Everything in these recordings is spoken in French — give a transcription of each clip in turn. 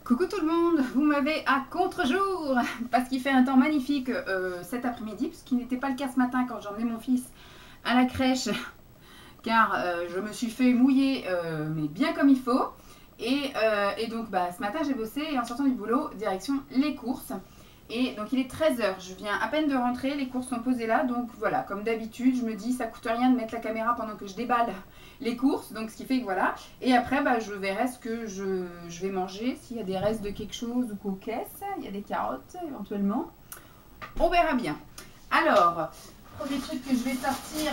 Coucou tout le monde, vous m'avez à contre-jour parce qu'il fait un temps magnifique cet après-midi, ce qui n'était pas le cas ce matin quand j'emmenais mon fils à la crèche, car je me suis fait mouiller, mais bien comme il faut. Et donc ce matin j'ai bossé et en sortant du boulot, direction les courses. Et donc il est 13 h, je viens à peine de rentrer, les courses sont posées là, donc voilà, comme d'habitude, je me dis ça coûte rien de mettre la caméra pendant que je déballe les courses, donc ce qui fait que voilà. Et après je verrai ce que je vais manger, s'il y a des restes de quelque chose ou qu'aux caisses, il y a des carottes éventuellement, on verra bien. Alors, premier truc que je vais sortir,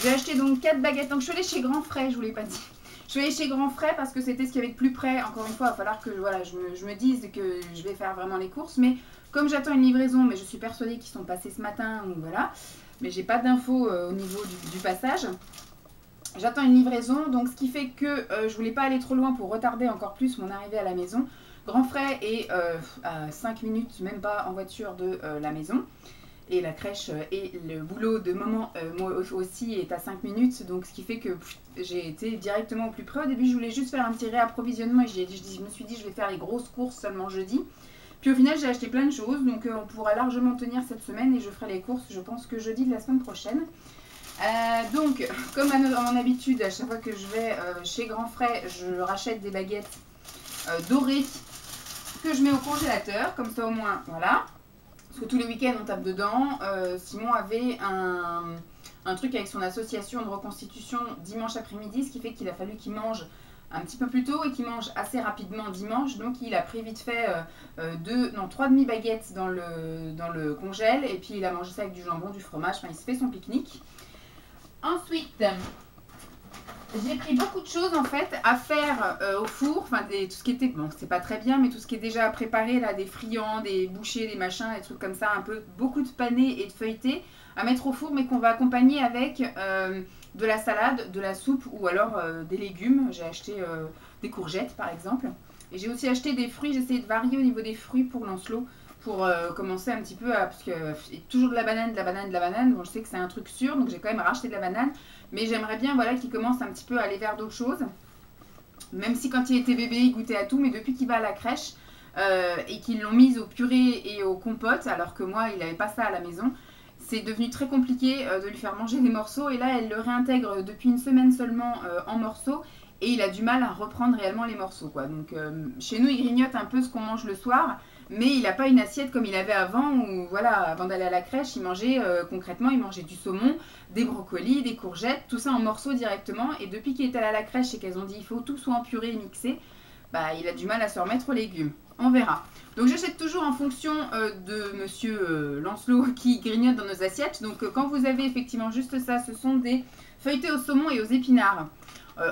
j'ai acheté donc 4 baguettes, donc je suis allée chez Grand Frais, je vous l'ai pas dit. Je vais aller chez Grand Frais parce que c'était ce qu'il y avait de plus près. Encore une fois, il va falloir que voilà, je me dise que je vais faire vraiment les courses. Mais comme j'attends une livraison, mais je suis persuadée qu'ils sont passés ce matin, ou voilà. Mais j'ai pas d'infos au niveau du passage. J'attends une livraison, donc ce qui fait que je voulais pas aller trop loin pour retarder encore plus mon arrivée à la maison. Grand Frais est à 5 minutes, même pas en voiture de la maison. Et la crèche et le boulot de maman, moi aussi, est à 5 minutes. Donc, ce qui fait que j'ai été directement au plus près. Au début, je voulais juste faire un petit réapprovisionnement. Et je me suis dit, je vais faire les grosses courses seulement jeudi. Puis au final, j'ai acheté plein de choses. Donc, on pourra largement tenir cette semaine. Et je ferai les courses, je pense que jeudi de la semaine prochaine. Donc, comme à mon habitude, à chaque fois que je vais chez Grand Frais, je rachète des baguettes dorées que je mets au congélateur. Comme ça, au moins, voilà. Parce que tous les week-ends on tape dedans. Simon avait un truc avec son association de reconstitution dimanche après-midi, ce qui fait qu'il a fallu qu'il mange un petit peu plus tôt et qu'il mange assez rapidement dimanche. Donc il a pris vite fait 3 demi-baguettes dans le congèle et puis il a mangé ça avec du jambon, du fromage. Enfin, il se fait son pique-nique. Ensuite, j'ai pris beaucoup de choses en fait à faire au four, enfin tout ce qui était, bon c'est pas très bien, mais tout ce qui est déjà préparé là, des friands, des bouchées, des machins, des trucs comme ça, un peu beaucoup de panés et de feuilletés à mettre au four, mais qu'on va accompagner avec de la salade, de la soupe ou alors des légumes. J'ai acheté des courgettes par exemple, et j'ai aussi acheté des fruits. J'ai essayé de varier au niveau des fruits pour Lancelot, pour commencer un petit peu à, parce que toujours de la banane, bon je sais que c'est un truc sûr, donc j'ai quand même racheté de la banane, mais j'aimerais bien voilà qu'il commence un petit peu à aller vers d'autres choses, même si quand il était bébé il goûtait à tout, mais depuis qu'il va à la crèche et qu'ils l'ont mise au purée et aux compotes, alors que moi il n'avait pas ça à la maison, c'est devenu très compliqué de lui faire manger des morceaux, et là elle le réintègre depuis une semaine seulement en morceaux, et il a du mal à reprendre réellement les morceaux quoi. Donc chez nous il grignote un peu ce qu'on mange le soir, mais il n'a pas une assiette comme il avait avant, où voilà, avant d'aller à la crèche, il mangeait concrètement, il mangeait du saumon, des brocolis, des courgettes, tout ça en morceaux directement. Et depuis qu'il est allé à la crèche et qu'elles ont dit il faut tout soit en purée et mixé, il a du mal à se remettre aux légumes. On verra. Donc j'achète toujours en fonction de monsieur Lancelot qui grignote dans nos assiettes. Donc quand vous avez effectivement juste ça, ce sont des feuilletés au saumon et aux épinards.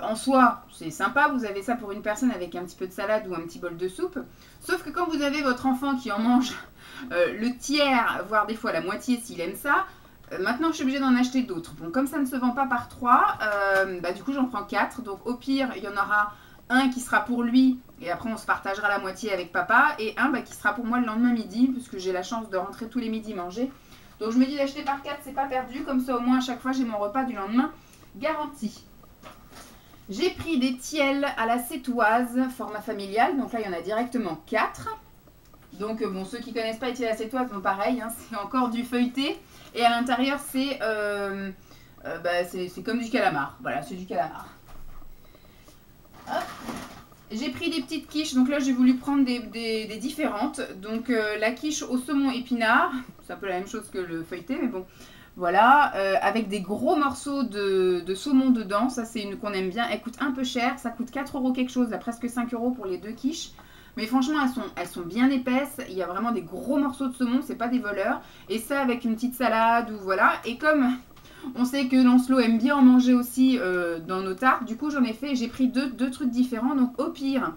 En soi, c'est sympa, vous avez ça pour une personne avec un petit peu de salade ou un petit bol de soupe. Sauf que quand vous avez votre enfant qui en mange le tiers, voire des fois la moitié s'il aime ça, maintenant je suis obligée d'en acheter d'autres. Bon, comme ça ne se vend pas par 3, du coup j'en prends 4. Donc au pire, il y en aura un qui sera pour lui, et après on se partagera la moitié avec papa, et un qui sera pour moi le lendemain midi, puisque j'ai la chance de rentrer tous les midis manger. Donc je me dis d'acheter par 4, c'est pas perdu, comme ça au moins à chaque fois j'ai mon repas du lendemain garanti. J'ai pris des tiels à la sétoise, format familial, donc là il y en a directement 4. Donc bon, ceux qui ne connaissent pas les tiels à la sétoise, bon pareil, hein, c'est encore du feuilleté, et à l'intérieur c'est comme du calamar, voilà, c'est du calamar. J'ai pris des petites quiches, donc là j'ai voulu prendre des différentes. Donc la quiche au saumon épinard, c'est un peu la même chose que le feuilleté, mais bon, voilà, avec des gros morceaux de saumon dedans. Ça c'est une qu'on aime bien, elle coûte un peu cher, ça coûte 4 € quelque chose, là, presque 5 € pour les 2 quiches. Mais franchement elles sont bien épaisses, il y a vraiment des gros morceaux de saumon, c'est pas des voleurs. Et ça avec une petite salade ou voilà, et comme on sait que Lancelot aime bien en manger aussi dans nos tartes. Du coup, j'en ai fait, j'ai pris deux trucs différents. Donc, au pire,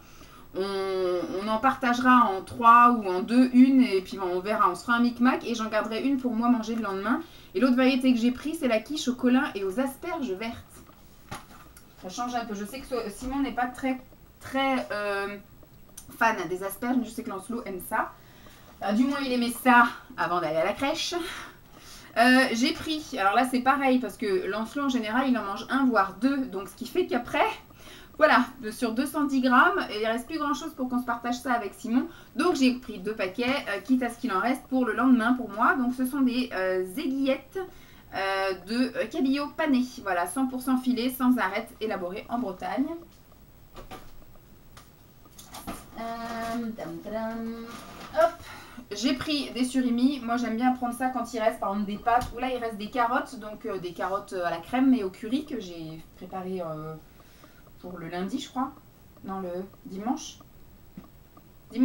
on en partagera en 3 ou en 2, une. Et puis, on verra, on se fera un micmac. Et j'en garderai une pour moi manger le lendemain. Et l'autre variété que j'ai pris, c'est la quiche au colin et aux asperges vertes. Ça change un peu. Je sais que Simon n'est pas très fan des asperges. Mais je sais que Lancelot aime ça. Alors, du moins, il aimait ça avant d'aller à la crèche. J'ai pris, alors là c'est pareil parce que Lancelot en général il en mange un voire deux, donc ce qui fait qu'après Voilà, sur 210 grammes, et il ne reste plus grand chose pour qu'on se partage ça avec Simon. Donc j'ai pris 2 paquets, quitte à ce qu'il en reste pour le lendemain pour moi. Donc ce sont des aiguillettes de cabillaud pané. Voilà, 100% filet, sans arête, élaboré en Bretagne. Hop, j'ai pris des surimi. Moi j'aime bien prendre ça quand il reste par exemple des pâtes ou là il reste des carottes, donc des carottes à la crème et au curry que j'ai préparé pour le lundi je crois, non le dimanche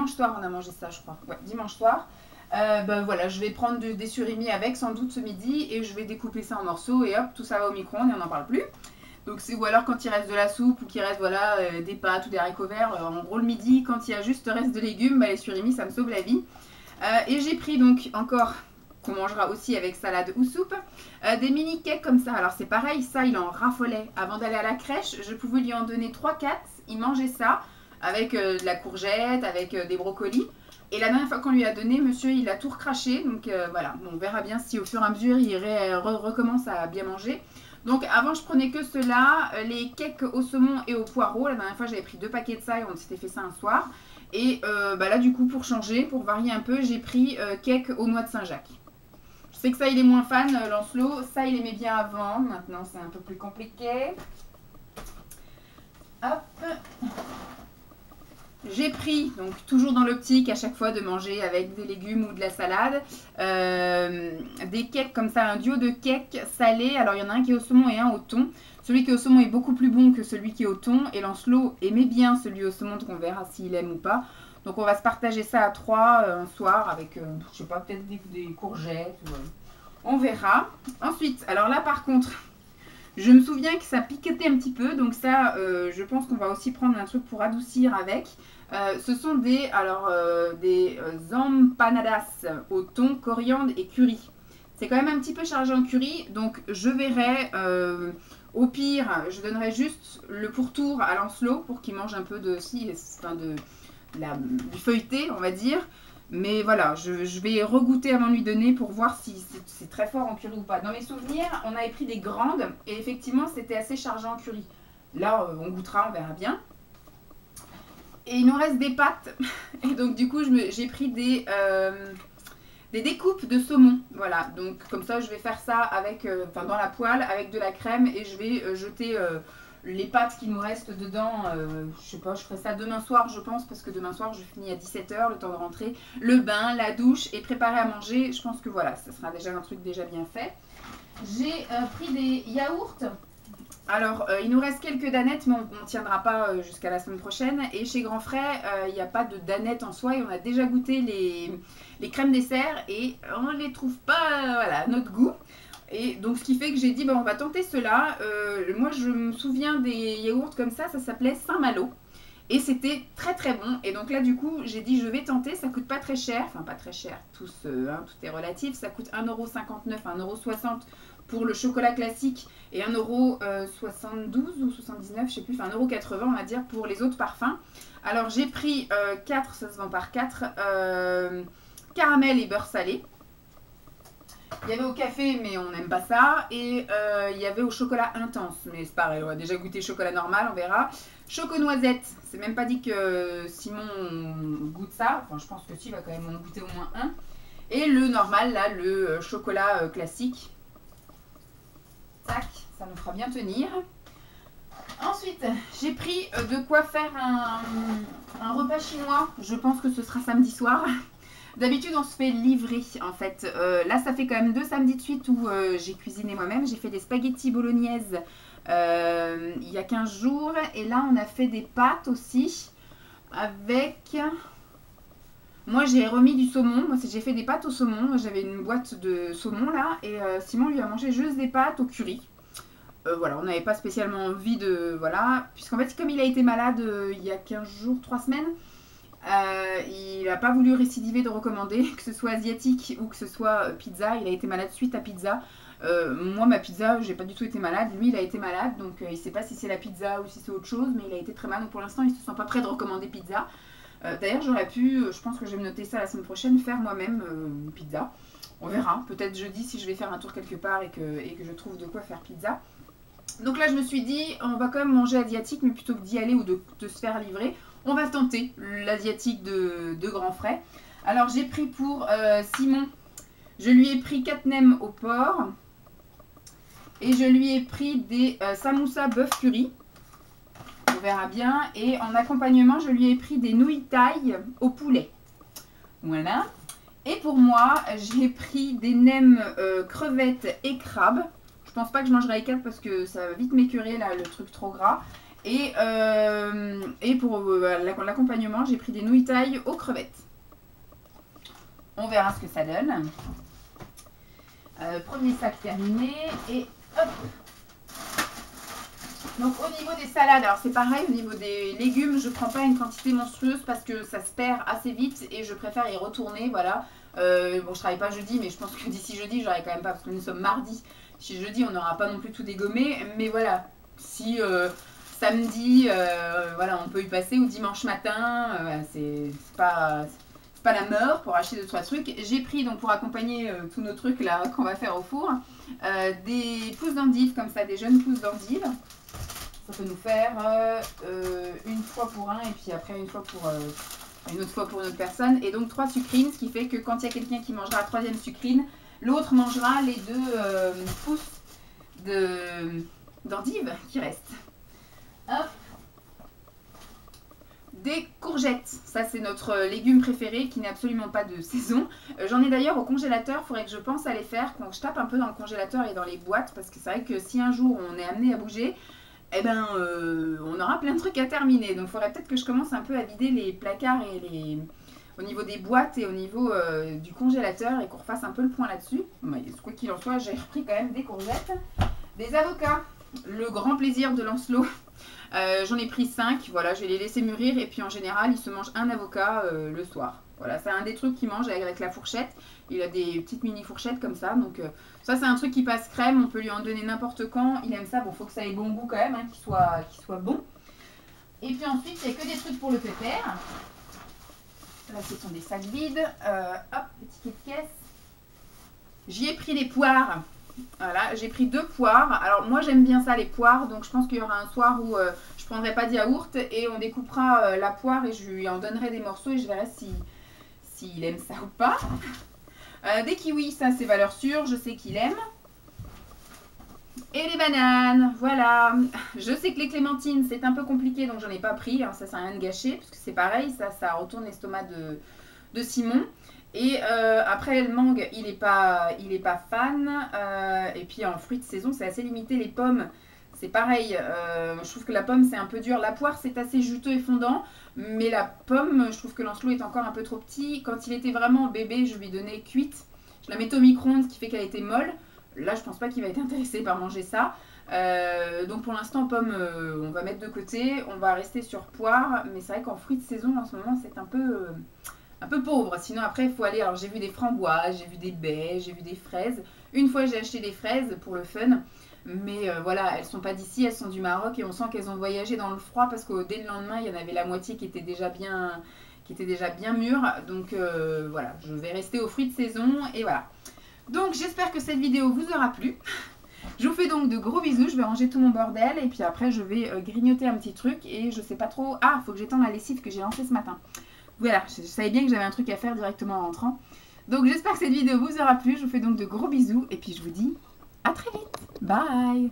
soir on a mangé ça je crois, ouais dimanche soir. Ben voilà, je vais prendre des surimi avec sans doute ce midi et je vais découper ça en morceaux et hop tout ça va au micro-ondes et on n'en parle plus. Donc ou alors quand il reste de la soupe ou qu'il reste voilà des pâtes ou des haricots verts, en gros le midi quand il y a juste reste de légumes, bah, les surimi ça me sauve la vie. Et j'ai pris donc encore, qu'on mangera aussi avec salade ou soupe, des mini cakes comme ça. Alors c'est pareil, ça il en raffolait. Avant d'aller à la crèche, je pouvais lui en donner 3-4, il mangeait ça avec de la courgette, avec des brocolis. Et la dernière fois qu'on lui a donné, monsieur il a tout recraché, donc voilà, bon, on verra bien si au fur et à mesure il recommence à bien manger. Donc avant je prenais que cela, les cakes au saumon et au poireau. La dernière fois j'avais pris 2 paquets de ça et on s'était fait ça un soir. Et bah là du coup pour changer, pour varier un peu, j'ai pris cake aux noix de Saint-Jacques. Je sais que ça il est moins fan, Lancelot, ça il aimait bien avant, maintenant c'est un peu plus compliqué. Hop. J'ai pris, donc toujours dans l'optique à chaque fois de manger avec des légumes ou de la salade, des cakes comme ça, un duo de cakes salés. Alors il y en a un qui est au saumon et un au thon. Celui qui est au saumon est beaucoup plus bon que celui qui est au thon. Et Lancelot aimait bien celui au saumon, donc on verra s'il aime ou pas. Donc on va se partager ça à 3 un soir avec, je sais pas, peut-être des courgettes. On verra. Ensuite, alors là par contre, je me souviens que ça piquetait un petit peu. Donc ça, je pense qu'on va aussi prendre un truc pour adoucir avec. Ce sont des empanadas au thon, coriandre et curry. C'est quand même un petit peu chargé en curry, donc je verrai. Au pire, je donnerai juste le pourtour à Lancelot pour qu'il mange un peu du feuilleté, on va dire. Mais voilà, je vais regoûter avant de lui donner pour voir si c'est très fort en curry ou pas. Dans mes souvenirs, on avait pris des grandes et effectivement, c'était assez chargé en curry. Là, on goûtera, on verra bien. Et il nous reste des pâtes. Et donc, du coup, j'ai pris des découpes de saumon. Voilà, donc comme ça, je vais faire ça avec, dans la poêle avec de la crème et je vais jeter les pâtes qui nous restent dedans. Je sais pas, je ferai ça demain soir, je pense, parce que demain soir, je finis à 17 h, le temps de rentrer, le bain, la douche et préparer à manger. Je pense que voilà, ça sera déjà un truc déjà bien fait. J'ai pris des yaourts. Alors, il nous reste quelques danettes, mais on ne tiendra pas jusqu'à la semaine prochaine. Et chez Grand Frais, il n'y a pas de danettes en soi. Et on a déjà goûté les crèmes dessert et on ne les trouve pas voilà, à notre goût. Et donc, ce qui fait que j'ai dit, on va tenter cela. Moi, je me souviens des yaourts comme ça s'appelait Saint-Malo. Et c'était très très bon. Et donc là, du coup, j'ai dit, je vais tenter. Ça coûte pas très cher. Enfin, pas très cher. Tout est relatif. Ça coûte 1,59 €, 1,60 € pour le chocolat classique et 1,72 € ou 79, je sais plus, enfin 1,80 € on va dire pour les autres parfums. Alors j'ai pris 4, ça se vend par 4, caramel et beurre salé. Il y avait au café mais on n'aime pas ça. Et il y avait au chocolat intense, mais c'est pareil, on va déjà goûter chocolat normal, on verra. Choco noisette, c'est même pas dit que Simon goûte ça, enfin je pense que si, il va quand même en goûter au moins un. Et le normal là, le chocolat classique. Tac, ça nous fera bien tenir. Ensuite, j'ai pris de quoi faire un repas chinois. Je pense que ce sera samedi soir. D'habitude, on se fait livrer en fait. Là, ça fait quand même 2 samedis de suite où j'ai cuisiné moi-même. J'ai fait des spaghettis bolognaise il y a 15 jours. Et là, on a fait des pâtes aussi avec... Moi, j'ai remis du saumon. Moi, j'ai fait des pâtes au saumon. J'avais une boîte de saumon là. Et Simon lui a mangé juste des pâtes au curry. Voilà, on n'avait pas spécialement envie de... Voilà. Puisqu'en fait, comme il a été malade il y a 15 jours, 3 semaines, il n'a pas voulu récidiver de recommander, que ce soit asiatique ou que ce soit pizza. Il a été malade suite à pizza. Moi, ma pizza, j'ai pas du tout été malade. Lui, il a été malade. Donc, il ne sait pas si c'est la pizza ou si c'est autre chose. Mais il a été très malade. Donc, pour l'instant, il ne se sent pas prêt de recommander pizza. D'ailleurs, j'aurais pu, je pense que je vais me noter ça la semaine prochaine, faire moi-même une pizza. On verra. Peut-être jeudi si je vais faire un tour quelque part et que je trouve de quoi faire pizza. Donc là, je me suis dit, on va quand même manger asiatique, mais plutôt que d'y aller ou de se faire livrer, on va tenter l'asiatique de Grand Frais. Alors, j'ai pris pour Simon, je lui ai pris 4 nems au porc. Et je lui ai pris des samoussas bœuf curry. On verra bien. Et en accompagnement, je lui ai pris des nouilles thaï au poulet. Voilà. Et pour moi, j'ai pris des nems crevettes et crabes. Je pense pas que je mangerai les 4 parce que ça va vite m'écœurer là, le truc trop gras. Et pour l'accompagnement, j'ai pris des nouilles thaï aux crevettes. On verra ce que ça donne. Premier sac terminé. Et hop. Donc au niveau des salades, alors c'est pareil, au niveau des légumes, je ne prends pas une quantité monstrueuse parce que ça se perd assez vite et je préfère y retourner, voilà. Bon, je travaille pas jeudi, mais je pense que d'ici jeudi, j'aurai quand même pas, parce que nous sommes mardi. Si jeudi, on n'aura pas non plus tout dégommé, mais voilà. Si samedi, voilà, on peut y passer, ou dimanche matin, c'est pas la mort pour acheter 2-3 trucs. J'ai pris, donc pour accompagner tous nos trucs là qu'on va faire au four, des pousses d'endives comme ça, des jeunes pousses d'endives. Ça peut nous faire une fois pour un et puis après une fois pour une autre fois pour une autre personne. Et donc 3 sucrines, ce qui fait que quand il y a quelqu'un qui mangera la 3e sucrine, l'autre mangera les 2 pousses d'endives qui restent. Hop. Des courgettes, ça c'est notre légume préféré qui n'est absolument pas de saison. J'en ai d'ailleurs au congélateur, il faudrait que je pense à les faire, quand je tape un peu dans le congélateur et dans les boîtes, parce que c'est vrai que si un jour on est amené à bouger, eh ben on aura plein de trucs à terminer. Donc il faudrait peut-être que je commence un peu à vider les placards et au niveau des boîtes et au niveau du congélateur et qu'on refasse un peu le point là-dessus. Quoi qu'il en soit, j'ai repris quand même des courgettes, des avocats, le grand plaisir de Lancelot. J'en ai pris 5, voilà, je vais les laisser mûrir et puis en général il se mange un avocat le soir. Voilà, c'est un des trucs qu'il mange avec la fourchette. Il a des petites mini fourchettes comme ça, donc ça c'est un truc qui passe crème, on peut lui en donner n'importe quand, il aime ça. Bon, faut que ça ait bon goût quand même, hein, qu'il soit bon. Et puis ensuite, il n'y a que des trucs pour le pépère. Là, ce sont des sacs vides. Hop, petit caisse. J'y ai pris des poires. Voilà, j'ai pris 2 poires. Alors moi j'aime bien ça les poires, donc je pense qu'il y aura un soir où je prendrai pas de yaourt et on découpera la poire et je lui en donnerai des morceaux et je verrai s'il aime ça ou pas. Des kiwis, ça c'est valeur sûre, je sais qu'il aime. Et les bananes, voilà. Je sais que les clémentines c'est un peu compliqué donc j'en ai pas pris, hein, ça sert à rien de gâcher parce que c'est pareil, ça retourne l'estomac de Simon. Et après le mangue il est pas fan et puis en fruits de saison c'est assez limité. Les pommes c'est pareil, je trouve que la pomme c'est un peu dur, la poire c'est assez juteux et fondant, mais la pomme je trouve que Lancelot est encore un peu trop petit. Quand il était vraiment bébé je lui donnais cuite, je la mettais au micro-ondes ce qui fait qu'elle était molle. Là je pense pas qu'il va être intéressé par manger ça, donc pour l'instant pomme on va mettre de côté, on va rester sur poire, mais c'est vrai qu'en fruits de saison en ce moment c'est un peu pauvre. Sinon après il faut aller, alors j'ai vu des framboises, j'ai vu des baies, j'ai vu des fraises. Une fois j'ai acheté des fraises pour le fun, mais voilà, elles sont pas d'ici, elles sont du Maroc et on sent qu'elles ont voyagé dans le froid parce que dès le lendemain il y en avait la moitié qui était déjà bien mûre. Donc voilà, je vais rester aux fruits de saison et voilà. Donc j'espère que cette vidéo vous aura plu. Je vous fais donc de gros bisous, je vais ranger tout mon bordel et puis après je vais grignoter un petit truc et je sais pas trop. Ah, il faut que j'étende la lessive que j'ai lancée ce matin. Voilà, je savais bien que j'avais un truc à faire directement en rentrant. Donc j'espère que cette vidéo vous aura plu. Je vous fais donc de gros bisous. Et puis je vous dis à très vite. Bye!